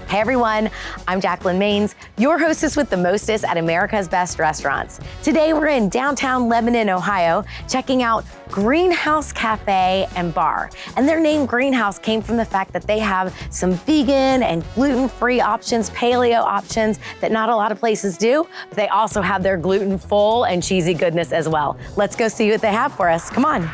Hey everyone, I'm Jacalyn Maines, your hostess with the mostest at America's Best Restaurants. Today we're in downtown Lebanon, Ohio, checking out Greenhouse Cafe and Bar. And their name Greenhouse came from the fact that they have some vegan and gluten-free options, paleo options that not a lot of places do, but they also have their gluten-full and cheesy goodness as well. Let's go see what they have for us. Come on.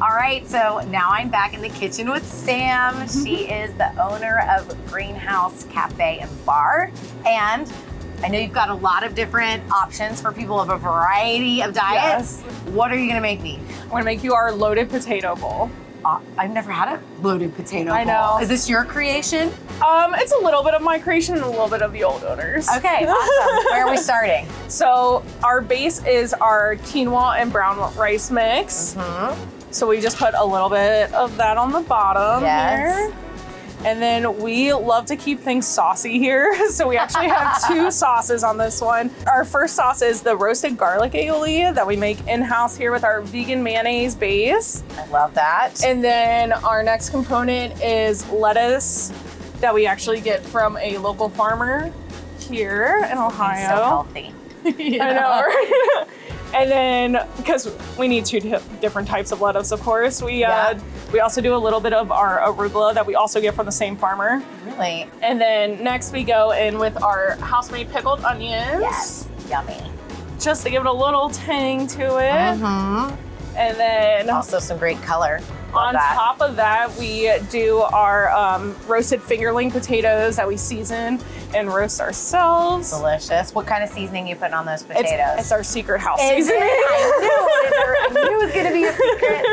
All right, so now I'm back in the kitchen with Sam. She is the owner of Greenhouse Cafe and Bar. And I know you've got a lot of different options for people of a variety of diets. Yes. What are you gonna make me? I'm gonna make you our loaded potato bowl. I've never had a loaded potato bowl. I know. Is this your creation? It's a little bit of my creation and a little bit of the old owners. Okay, awesome. Where are we starting? So our base is our quinoa and brown rice mix. So we just put a little bit of that on the bottom here. And then we love to keep things saucy here. So we actually have two sauces on this one. Our first sauce is the roasted garlic aioli that we make in-house here with our vegan mayonnaise base. I love that. And then our next component is lettuce that we actually get from a local farmer here in Ohio. So healthy. I know, right? And then, because we need two different types of lettuce, of course, we also do a little bit of our arugula that we also get from the same farmer. Really? And then next we go in with our house-made pickled onions. Yes, yummy. Just to give it a little tang to it. And then also some great color. On top of that, we do our roasted fingerling potatoes that we season and roast ourselves. Delicious. What kind of seasoning you putting on those potatoes? It's our secret house seasoning. I knew it was going to be a secret.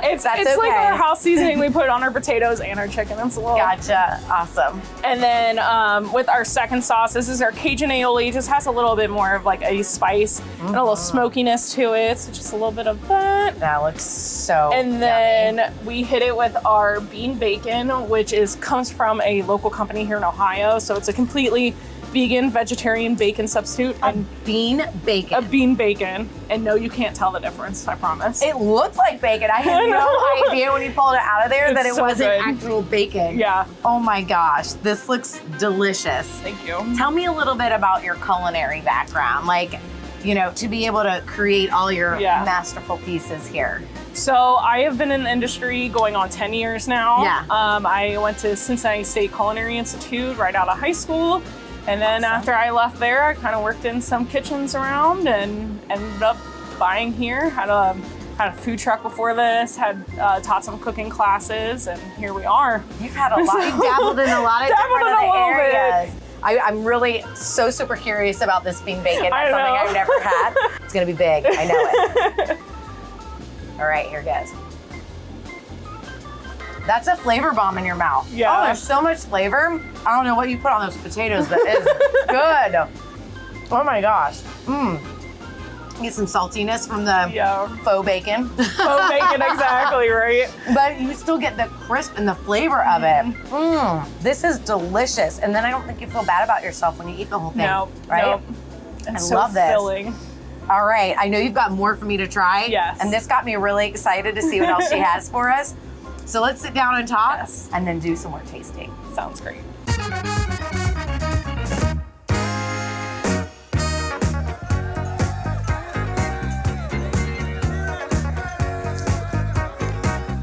It's like our house seasoning we put on our potatoes and our chicken. It's a little... Gotcha. Awesome. And then with our second sauce, this is our Cajun aioli. It just has a little bit more of like a spice and a little smokiness to it. So just a little bit of that. That looks so And then yummy. we hit it with our bean bacon, which comes from a local company here in Ohio. So it's a completely vegan, vegetarian bacon substitute. A bean bacon. A bean bacon. And no, you can't tell the difference, I promise. It looked like bacon. I had no idea when you pulled it out of there that it so wasn't good. actual bacon. Yeah. Oh my gosh, this looks delicious. Thank you. Tell me a little bit about your culinary background. Like, you know, to be able to create all your masterful pieces here. So I have been in the industry going on 10 years now. Yeah. I went to Cincinnati State Culinary Institute right out of high school. And then after I left there, I kind of worked in some kitchens around and ended up buying here. Had a food truck before this, had taught some cooking classes, and here we are. You've had a lot, you've dabbled in a lot of different areas. I'm really so super curious about this bean bacon. That's something I've never had. It's gonna be big, I know it. All right, here goes. That's a flavor bomb in your mouth. Yeah. Oh, there's so much flavor. I don't know what you put on those potatoes, but it's good. Oh my gosh. Get some saltiness from the faux bacon. Faux bacon, exactly, right? But you still get the crisp and the flavor of it. This is delicious. And then I don't think you feel bad about yourself when you eat the whole thing. No, right? It's I so love this. filling. All right, I know you've got more for me to try. Yes. And this got me really excited to see what else she has for us. So let's sit down and talk and then do some more tasting. Sounds great.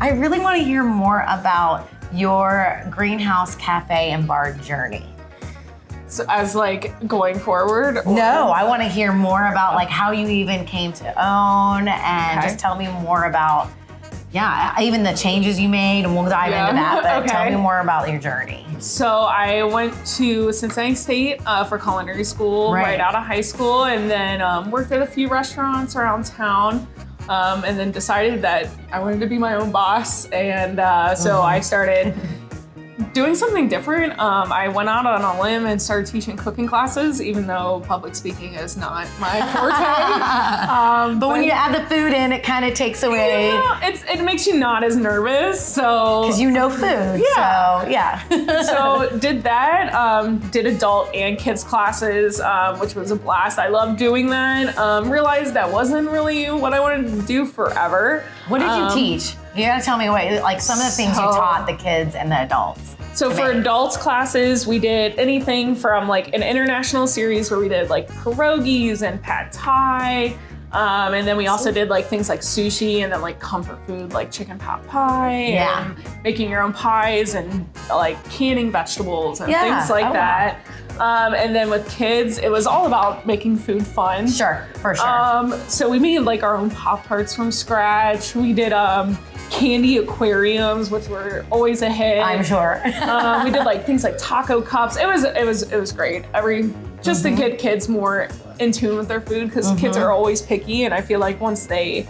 I really want to hear more about your Greenhouse Cafe and Bar journey. So as like going forward? Or? No, I want to hear more about like how you even came to own and just tell me more about, even the changes you made, and we'll dive into that, but tell me more about your journey. So I went to Cincinnati State for culinary school right out of high school, and then worked at a few restaurants around town, and then decided that I wanted to be my own boss. And so I started doing something different. I went out on a limb and started teaching cooking classes, even though public speaking is not my forte. But when you add the food in, it kind of takes away. Yeah, it makes you not as nervous. So because you know food. Yeah. So yeah. So did that. Did adult and kids classes, which was a blast. I loved doing that. Realized that wasn't really what I wanted to do forever. What did you teach? You gotta tell me like some of the things you taught the kids and the adults. So for adults classes, we did anything from like an international series where we did like pierogies and pad thai. And then we also did like things like sushi and then like comfort food like chicken pot pie and making your own pies and like canning vegetables and things like that. Wow. And then with kids, it was all about making food fun. Sure, for sure. So we made like our own Pop-Tarts from scratch. We did candy aquariums, which were always a hit. I'm sure. We did like things like taco cups. It was great. Just to get kids more in tune with their food, because kids are always picky, and I feel like once they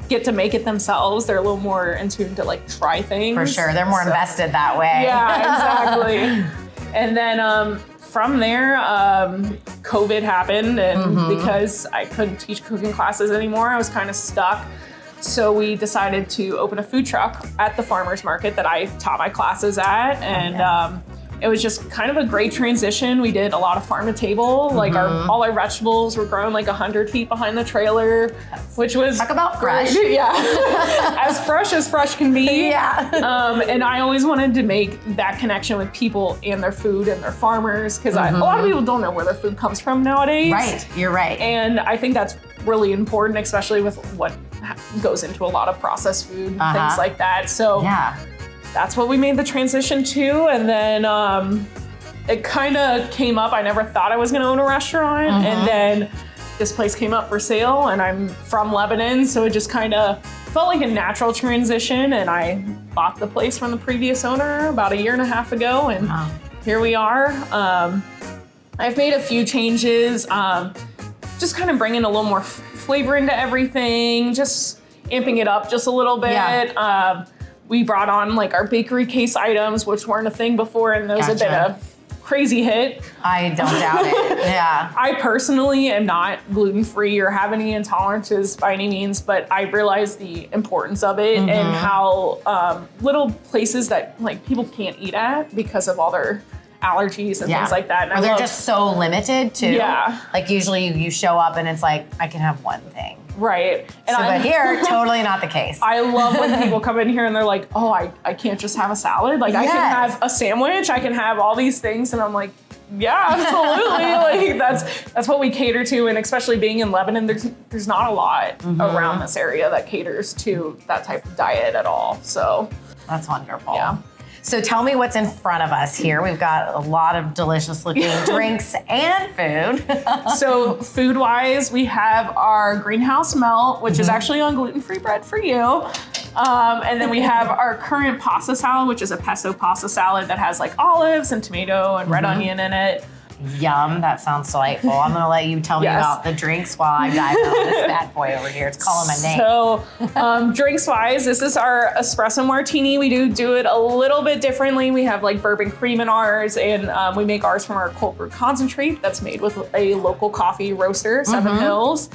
get to make it themselves, they're a little more in tune to like try things. For sure, they're more invested that way. Yeah, exactly. And then from there, COVID happened, and because I couldn't teach cooking classes anymore, I was kind of stuck. So we decided to open a food truck at the farmer's market that I taught my classes at, and it was just kind of a great transition. We did a lot of farm to table, like all our vegetables were grown like 100 feet behind the trailer, which was talk about fresh. Yeah, as fresh can be. Yeah. And I always wanted to make that connection with people and their food and their farmers, because a lot of people don't know where their food comes from nowadays. Right, you're right. And I think that's really important, especially with what goes into a lot of processed food and things like that. So that's what we made the transition to. And then it kind of came up. I never thought I was going to own a restaurant. And then this place came up for sale, and I'm from Lebanon. So it just kind of felt like a natural transition. And I bought the place from the previous owner about 1.5 years ago. And here we are. I've made a few changes, just kind of bringing a little more flavor into everything, just amping it up just a little bit. Yeah. We brought on like our bakery case items, which weren't a thing before, and there was a bit of crazy hit. I don't doubt it. Yeah. I personally am not gluten-free or have any intolerances by any means, but I realize the importance of it and how little places that like people can't eat at because of all their allergies and things like that. And they're just so limited too. Yeah. Like usually you show up and it's like, I can have one thing. Right. And but here, totally not the case. I love when people come in here and they're like, oh, I can't just have a salad. Like I can have a sandwich. I can have all these things. And I'm like, yeah, absolutely. Like that's what we cater to. And especially being in Lebanon, there's not a lot around this area that caters to that type of diet at all. So that's wonderful. Yeah. So tell me what's in front of us here. We've got a lot of delicious looking drinks and food. So food-wise, we have our greenhouse melt, which is actually on gluten-free bread for you. And then we have our current pasta salad, which is a pesto pasta salad that has like olives and tomato and red onion in it. Yum, that sounds delightful. I'm gonna let you tell me about the drinks while I dive into this bad boy over here. It's calling my name. So drinks wise, this is our espresso martini. We do it a little bit differently. We have like bourbon cream in ours, and we make ours from our cold brew concentrate that's made with a local coffee roaster, Seven Hills.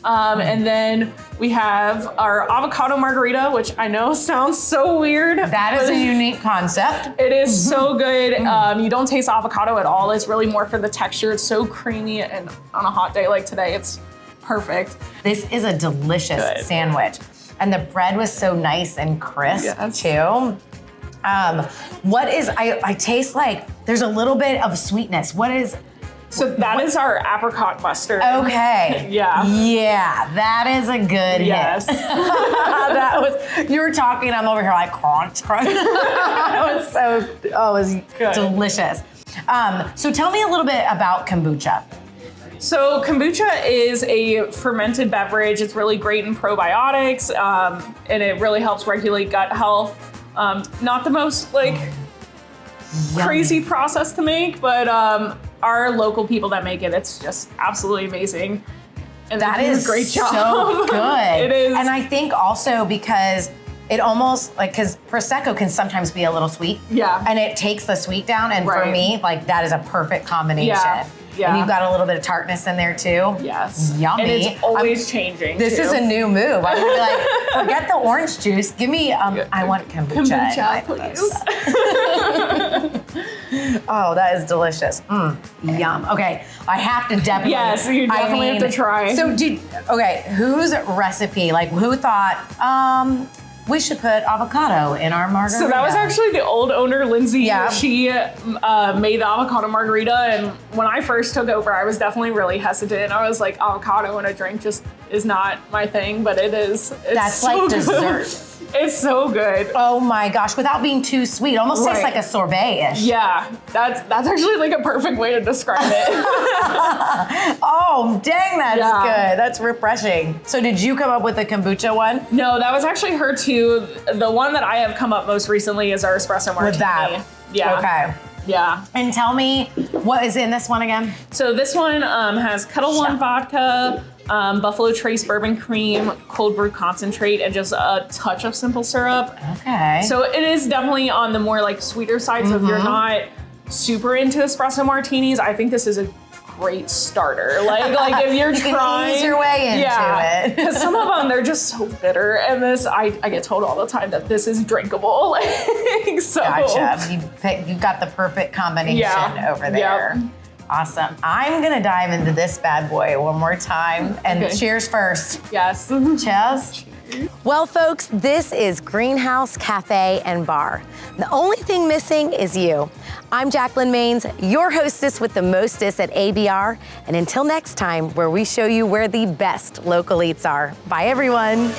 And then we have our avocado margarita, which I know sounds so weird. That is a unique concept. It is so good. You don't taste avocado at all. It's really more for the texture. It's so creamy, and on a hot day like today, it's perfect. This is a delicious sandwich. And the bread was so nice and crisp too. I taste like there's a little bit of sweetness. So that is our apricot mustard. Okay. Yeah. Yeah, that is a good hit. You were talking, I'm over here like crunch. It was good. Delicious. So tell me a little bit about kombucha. So kombucha is a fermented beverage. It's really great in probiotics, and it really helps regulate gut health. Not the most crazy process to make, but our local people that make it, it's just absolutely amazing. And that is a great job. So good. It is. And I think also because it almost like, because Prosecco can sometimes be a little sweet. Yeah. And it takes the sweet down. And for me, like that is a perfect combination. Yeah. Yeah. And you've got a little bit of tartness in there too. Yes. Yummy. And it's always changing. This is a new move. I'm gonna be like, forget the orange juice. Give me, I want kombucha. Please. Oh, that is delicious. Yum. Okay, I have to definitely. Yes, you definitely have to try. So whose recipe? Like, who thought, we should put avocado in our margarita? So that was actually the old owner, Lindsay. Yeah. She made the avocado margarita, and when I first took over, I was definitely really hesitant. I was like, avocado in a drink just is not my thing, but it is. That's so like dessert. It's so good. Oh my gosh, without being too sweet. Almost tastes like a sorbet-ish. Yeah, that's actually like a perfect way to describe it. Oh, dang, that's good. That's refreshing. So did you come up with the kombucha one? No, that was actually her too. The one that I have come up most recently is our espresso martini. With that? Yeah. Okay. Yeah. And tell me, what is in this one again? So this one has Kettle One vodka, Buffalo Trace bourbon cream, cold brew concentrate, and just a touch of simple syrup. Okay. So it is definitely on the more like sweeter side. So if you're not super into espresso martinis, I think this is a great starter. Like if you're trying, can ease your way into it. Because some of them, they're just so bitter. And this, I get told all the time that this is drinkable. So. Gotcha. You got the perfect combination over there. Yep. Awesome. I'm gonna dive into this bad boy one more time. And cheers first. Yes. Cheers. Well, folks, this is Greenhouse Cafe and Bar. The only thing missing is you. I'm Jacalyn Maines, your hostess with the mostest at ABR. And until next time, where we show you where the best local eats are. Bye, everyone.